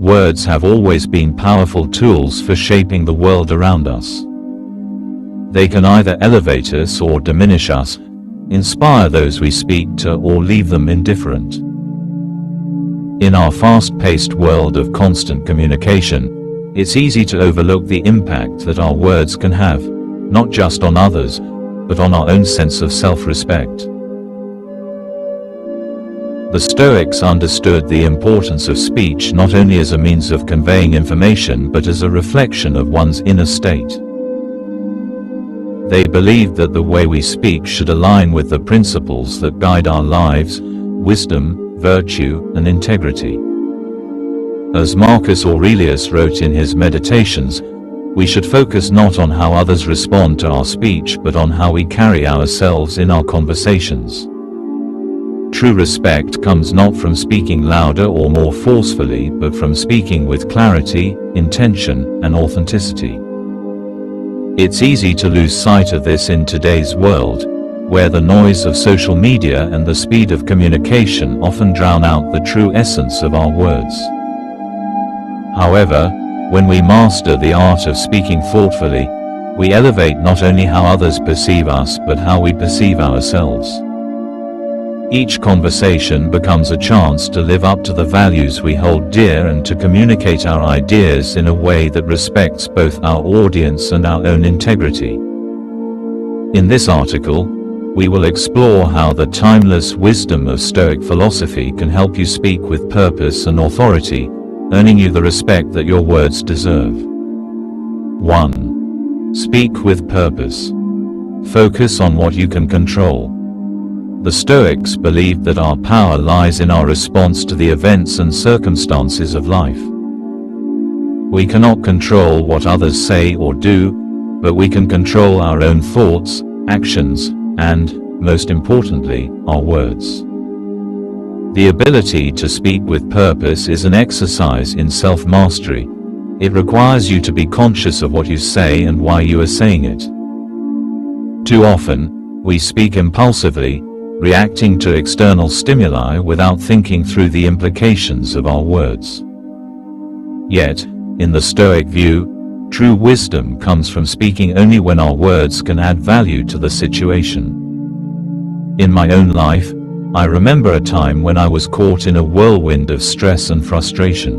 words have always been powerful tools for shaping the world around us. They can either elevate us or diminish us, inspire those we speak to or leave them indifferent. In our fast-paced world of constant communication, it's easy to overlook the impact that our words can have, not just on others, but on our own sense of self-respect. The Stoics understood the importance of speech not only as a means of conveying information but as a reflection of one's inner state. They believed that the way we speak should align with the principles that guide our lives: wisdom, virtue, and integrity. As Marcus Aurelius wrote in his Meditations, we should focus not on how others respond to our speech but on how we carry ourselves in our conversations. True respect comes not from speaking louder or more forcefully but from speaking with clarity, intention, and authenticity. It's easy to lose sight of this in today's world, where the noise of social media and the speed of communication often drown out the true essence of our words. However, when we master the art of speaking thoughtfully, we elevate not only how others perceive us but how we perceive ourselves. Each conversation becomes a chance to live up to the values we hold dear and to communicate our ideas in a way that respects both our audience and our own integrity. In this article, we will explore how the timeless wisdom of Stoic philosophy can help you speak with purpose and authority, earning you the respect that your words deserve. 1. Speak with purpose. Focus on what you can control. The Stoics believed that our power lies in our response to the events and circumstances of life. We cannot control what others say or do, but we can control our own thoughts, actions, and, most importantly, our words. The ability to speak with purpose is an exercise in self-mastery. It requires you to be conscious of what you say and why you are saying it. Too often, we speak impulsively, reacting to external stimuli without thinking through the implications of our words. Yet, in the Stoic view, true wisdom comes from speaking only when our words can add value to the situation. In my own life, I remember a time when I was caught in a whirlwind of stress and frustration.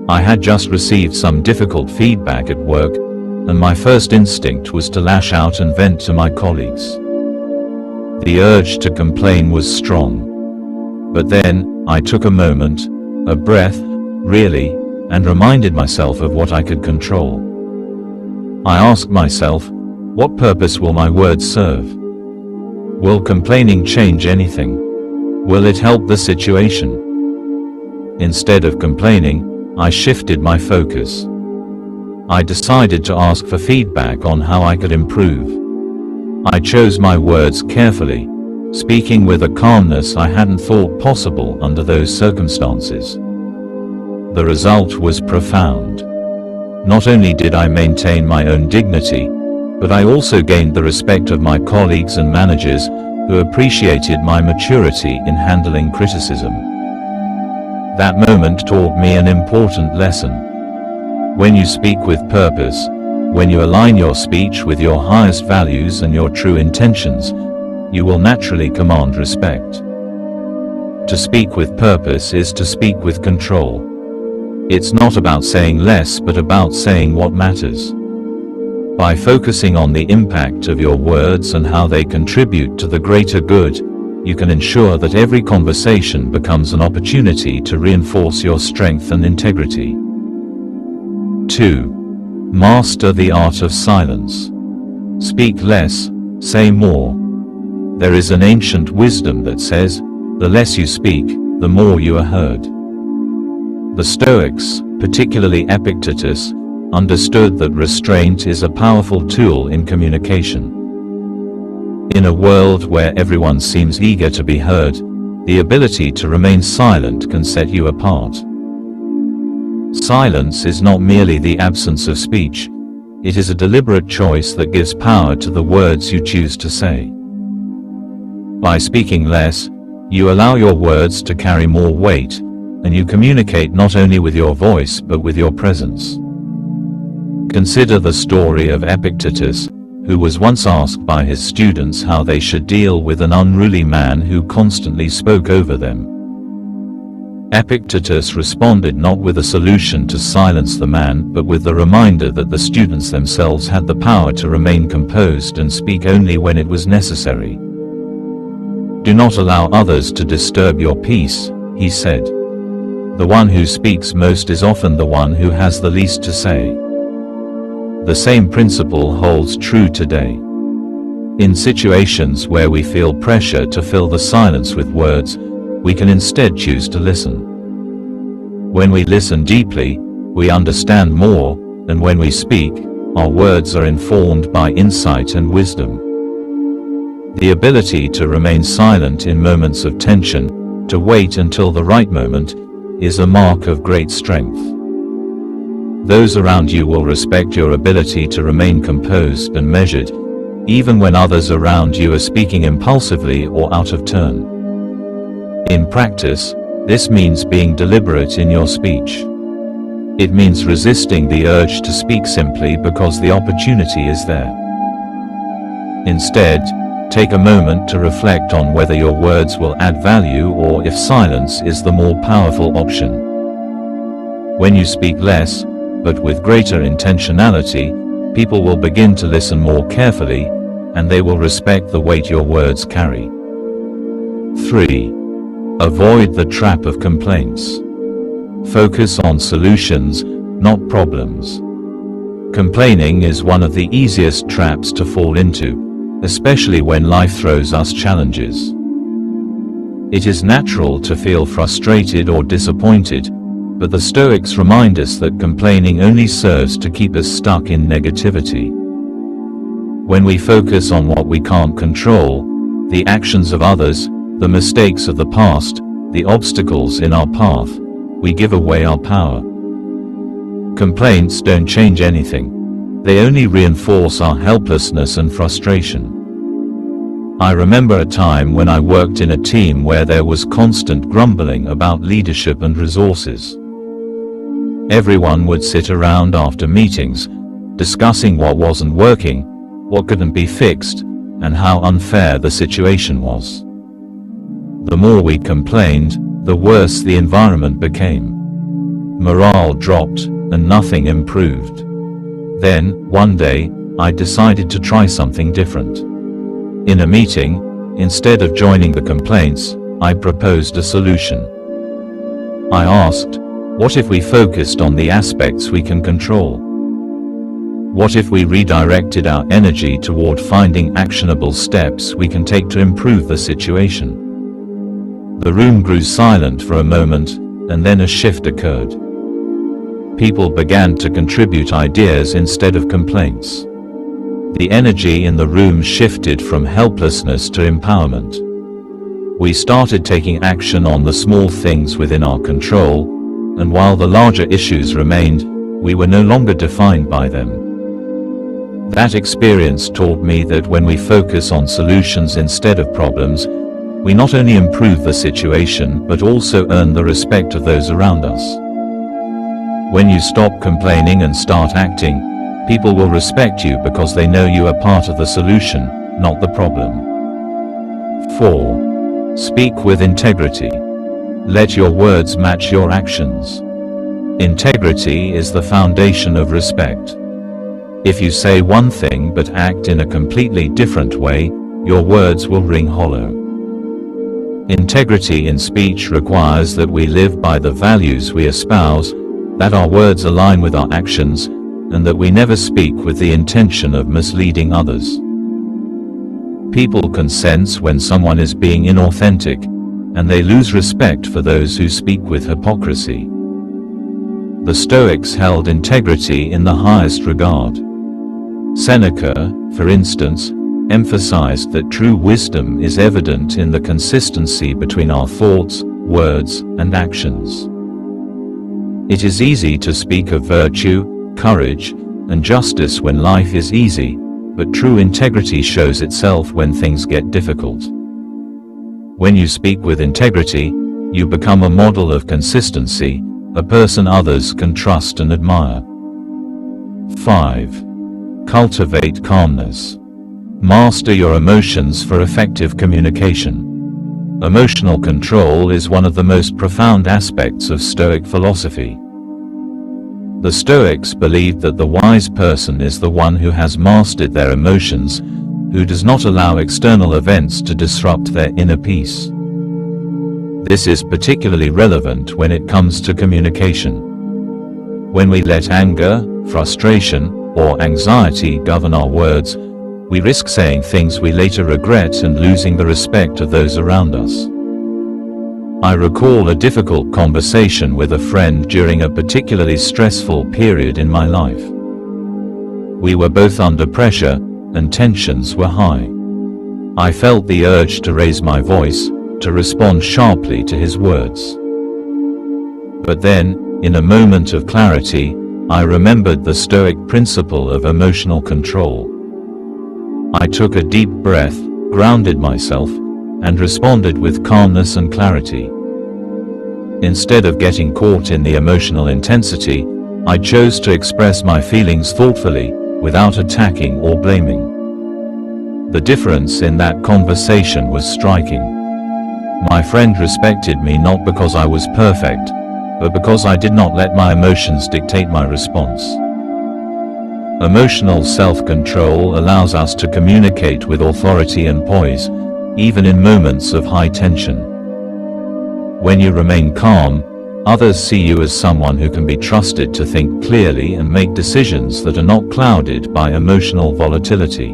I had just received some difficult feedback at work, and my first instinct was to lash out and vent to my colleagues. The urge to complain was strong. But then, I took a moment, a breath, really, and reminded myself of what I could control. I asked myself, what purpose will my words serve? Will complaining change anything? Will it help the situation? Instead of complaining, I shifted my focus. I decided to ask for feedback on how I could improve. I chose my words carefully, speaking with a calmness I hadn't thought possible under those circumstances. The result was profound. Not only did I maintain my own dignity, but I also gained the respect of my colleagues and managers, who appreciated my maturity in handling criticism. That moment taught me an important lesson. When you speak with purpose, when you align your speech with your highest values and your true intentions, you will naturally command respect. To speak with purpose is to speak with control. It's not about saying less but about saying what matters. By focusing on the impact of your words and how they contribute to the greater good, you can ensure that every conversation becomes an opportunity to reinforce your strength and integrity. 2. Master the art of silence. Speak less, say more. There is an ancient wisdom that says, the less you speak, the more you are heard. The Stoics, particularly Epictetus, understood that restraint is a powerful tool in communication. In a world where everyone seems eager to be heard, the ability to remain silent can set you apart. Silence is not merely the absence of speech, it is a deliberate choice that gives power to the words you choose to say. By speaking less, you allow your words to carry more weight, and you communicate not only with your voice but with your presence. Consider the story of Epictetus, who was once asked by his students how they should deal with an unruly man who constantly spoke over them. Epictetus responded not with a solution to silence the man, but with the reminder that the students themselves had the power to remain composed and speak only when it was necessary. "Do not allow others to disturb your peace," he said. "The one who speaks most is often the one who has the least to say." The same principle holds true today. In situations where we feel pressure to fill the silence with words, we can instead choose to listen. When we listen deeply, we understand more, and when we speak, our words are informed by insight and wisdom. The ability to remain silent in moments of tension, to wait until the right moment, is a mark of great strength. Those around you will respect your ability to remain composed and measured, even when others around you are speaking impulsively or out of turn. In practice, this means being deliberate in your speech. It means resisting the urge to speak simply because the opportunity is there. Instead, take a moment to reflect on whether your words will add value or if silence is the more powerful option. When you speak less, but with greater intentionality, people will begin to listen more carefully, and they will respect the weight your words carry. 3. Avoid the trap of complaints. Focus on solutions, not problems. Complaining is one of the easiest traps to fall into, especially when life throws us challenges. It is natural to feel frustrated or disappointed, but the Stoics remind us that complaining only serves to keep us stuck in negativity. When we focus on what we can't control, the actions of others, the mistakes of the past, the obstacles in our path, we give away our power. Complaints don't change anything. They only reinforce our helplessness and frustration. I remember a time when I worked in a team where there was constant grumbling about leadership and resources. Everyone would sit around after meetings, discussing what wasn't working, what couldn't be fixed, and how unfair the situation was. The more we complained, the worse the environment became. Morale dropped, and nothing improved. Then, one day, I decided to try something different. In a meeting, instead of joining the complaints, I proposed a solution. I asked, what if we focused on the aspects we can control? What if we redirected our energy toward finding actionable steps we can take to improve the situation? The room grew silent for a moment, and then a shift occurred. People began to contribute ideas instead of complaints. The energy in the room shifted from helplessness to empowerment. We started taking action on the small things within our control, and while the larger issues remained, we were no longer defined by them. That experience taught me that when we focus on solutions instead of problems, we not only improve the situation but also earn the respect of those around us. When you stop complaining and start acting, people will respect you because they know you are part of the solution, not the problem. 4. Speak with integrity. Let your words match your actions. Integrity is the foundation of respect. If you say one thing but act in a completely different way, your words will ring hollow. Integrity in speech requires that we live by the values we espouse, that our words align with our actions, and that we never speak with the intention of misleading others. People can sense when someone is being inauthentic, and they lose respect for those who speak with hypocrisy. The Stoics held integrity in the highest regard. Seneca, for instance, emphasized that true wisdom is evident in the consistency between our thoughts, words, and actions. It is easy to speak of virtue, courage, and justice when life is easy, but true integrity shows itself when things get difficult. When you speak with integrity, You become a model of consistency, a person others can trust and admire. 5. Cultivate calmness. Master your emotions for effective communication. Emotional control is one of the most profound aspects of Stoic philosophy. The Stoics believed that the wise person is the one who has mastered their emotions, who does not allow external events to disrupt their inner peace. This is particularly relevant when it comes to communication. When we let anger, frustration, or anxiety govern our words, we risk saying things we later regret and losing the respect of those around us. I recall a difficult conversation with a friend during a particularly stressful period in my life. We were both under pressure, and tensions were high. I felt the urge to raise my voice, to respond sharply to his words. But then, in a moment of clarity, I remembered the Stoic principle of emotional control. I took a deep breath, grounded myself, and responded with calmness and clarity. Instead of getting caught in the emotional intensity, I chose to express my feelings thoughtfully, without attacking or blaming. The difference in that conversation was striking. My friend respected me not because I was perfect, but because I did not let my emotions dictate my response. Emotional self-control allows us to communicate with authority and poise, even in moments of high tension. When you remain calm, others see you as someone who can be trusted to think clearly and make decisions that are not clouded by emotional volatility.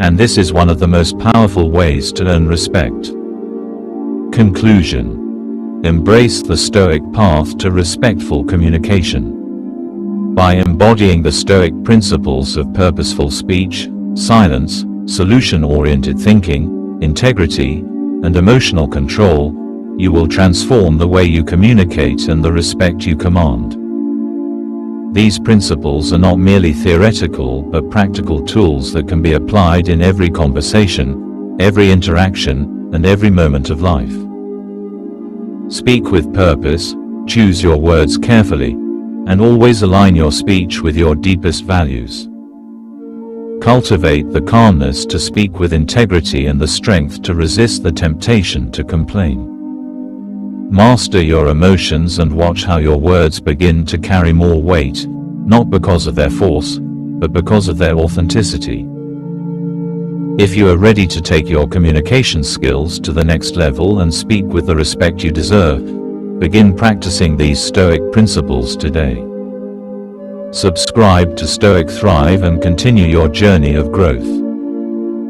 And this is one of the most powerful ways to earn respect. Conclusion. Embrace the Stoic path to respectful communication. By embodying the Stoic principles of purposeful speech, silence, solution-oriented thinking, integrity, and emotional control, you will transform the way you communicate and the respect you command. These principles are not merely theoretical but practical tools that can be applied in every conversation, every interaction, and every moment of life. Speak with purpose, choose your words carefully, and always align your speech with your deepest values. Cultivate the calmness to speak with integrity and the strength to resist the temptation to complain. Master your emotions and watch how your words begin to carry more weight, not because of their force, but because of their authenticity. If you are ready to take your communication skills to the next level and speak with the respect you deserve, begin practicing these Stoic principles today. Subscribe to Stoic Thrive and continue your journey of growth.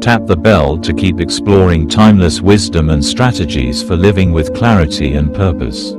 Tap the bell to keep exploring timeless wisdom and strategies for living with clarity and purpose.